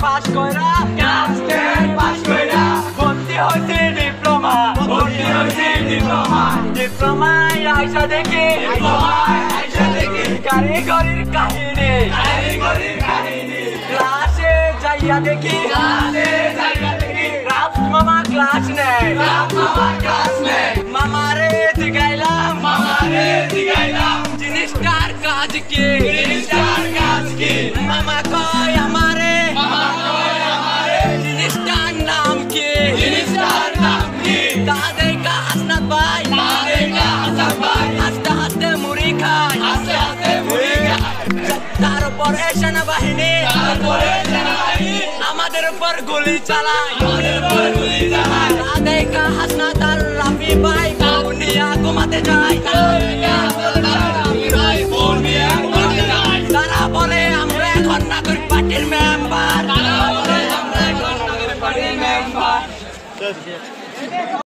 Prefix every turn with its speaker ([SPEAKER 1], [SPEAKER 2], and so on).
[SPEAKER 1] pass কইরা class 10 pass কইরা ভর্তি হইছে ডিপ্লোমায় আইসা দেখি কারিগরির কাহিনী ক্লাসে যাইয়া দেখি ক্রাফট মামা ক্লাস নেয় মামারে জিগাইলাম জিনিসটার কাজ কি মামা কয় আমারে জিনিসটার নাম কি তাদের হাসনাত ভাই হাসতে হাসতে মুড়ি খায় তার উপর সেনাবাহিনী আমাদের উপর গুলি চালায় তাদের হাসনাত আর রাফি ভাই নিয়া ঘুমাতে যায় তারা বলে আমরা এখন নাগরিক পার্টির মেম্বার